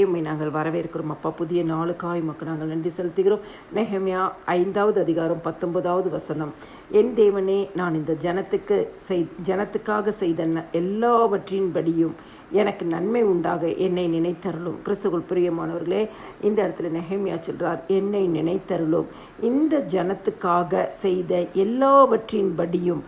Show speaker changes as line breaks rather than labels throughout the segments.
உம்மை நாங்கள் வரவேற்கிறோம் அப்பா. புதிய நாளுக்காய் உமக்கு நாங்கள் நன்றி செலுத்துகிறோம். நெகேமியா 5வது அதிகாரம் 19வது வசனம். என் தேவனே, நான் இந்த ஜனத்துக்காக செய்த எல்லாவற்றின்படியும் எனக்கு நன்மை உண்டாக என்னை நினைத்தருளும். கிறிஸ்துவுக்குள் பிரியமானவர்களே, இந்த இடத்துல நெகேமியா சொல்றார், என்னை நினைத்தருளும். இந்த ஜனத்துக்காக செய்த எல்லாவற்றின்படியும்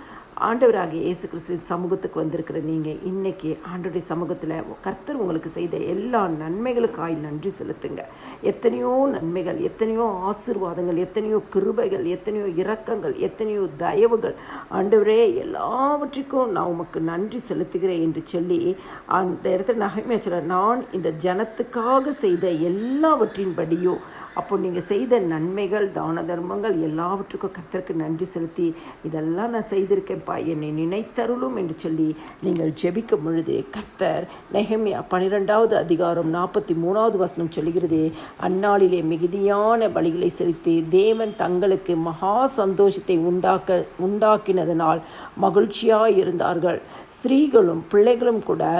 ஆண்டவராகிய இயேசு கிறிஸ்துவின் சமூகத்துக்கு வந்திருக்கிற நீங்கள் இன்றைக்கி ஆண்டவருடைய சமூகத்தில் கர்த்தர் உங்களுக்கு செய்த எல்லா நன்மைகளுக்காய் நன்றி செலுத்துங்க. எத்தனையோ நன்மைகள், எத்தனையோ ஆசீர்வாதங்கள், எத்தனையோ கிருபைகள், எத்தனையோ இரக்கங்கள், எத்தனையோ தயவுகள், ஆண்டவரே எல்லாவற்றிற்கும் நான் உமக்கு நன்றி செலுத்துகிறேன் என்று சொல்லி அந்த இடத்துல நெகேமியா சொல்றார், நான் இந்த ஜனத்துக்காக செய்த எல்லாவற்றின்படியும். அப்போ நீங்கள் செய்த நன்மைகள், தான தர்மங்கள் எல்லாவற்றுக்கும் கர்த்தருக்கு நன்றி செலுத்தி, இதெல்லாம் நான் செய்திருக்கேன், என்னை நினைத்தருளும் என்று சொல்லி நீங்கள் ஜெபிக்கும் பொழுது கர்த்தர் நெகேமியா 12வது அதிகாரம் 43வது வசனம் சொல்கிறது, அந்நாளிலே மிகுதியான பலிகளை செலுத்தி தேவன் தங்களுக்கு மகா சந்தோஷத்தை உண்டாக்கினதனால் மகிழ்ச்சியாயிருந்தார்கள். ஸ்திரீகளும் பிள்ளைகளும் கூட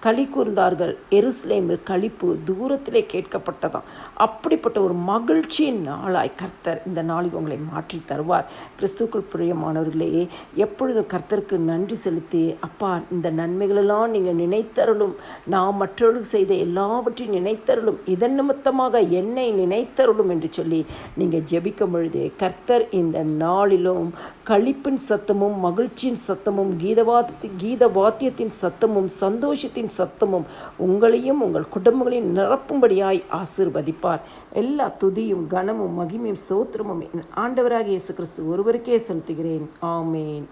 களி கூர்ந்தார்கள். எருசலேமில் களிப்பு தூரத்திலே கேட்கப்பட்டதாம். அப்படிப்பட்ட ஒரு மகிழ்ச்சியின் நாளாய் கர்த்தர் இந்த நாளில் உங்களை மாற்றி தருவார். கிறிஸ்துவுக்குள் பிரியமானவர்களே, எப்பொழுதும் கர்த்தருக்கு நன்றி செலுத்தி, அப்பா இந்த நன்மைகளெல்லாம் நீங்கள் நினைத்தருளும், நான் மற்றவர்களுக்கு செய்த எல்லாவற்றையும் நினைத்தருளும், இதன் நிமித்தமாக என்னை நினைத்தருளும் என்று சொல்லி நீங்கள் ஜெபிக்கும் பொழுது கர்த்தர் இந்த நாளிலும் களிப்பின் சத்தமும் மகிழ்ச்சியின் சத்தமும் கீத வாத்தியத்தின் சத்தமும் சந்தோஷத்தின் சத்தமும் உங்களையும் உங்கள் குடும்பங்களையும் நிரப்பும்படியாய் ஆசீர்வதிப்பார். எல்லா துதியும் கனமும் மகிமையும் ஸ்தோத்திரமும் ஆண்டவராகிய இயேசு கிறிஸ்து ஒருவருக்கே செலுத்துகிறேன். ஆமேன்.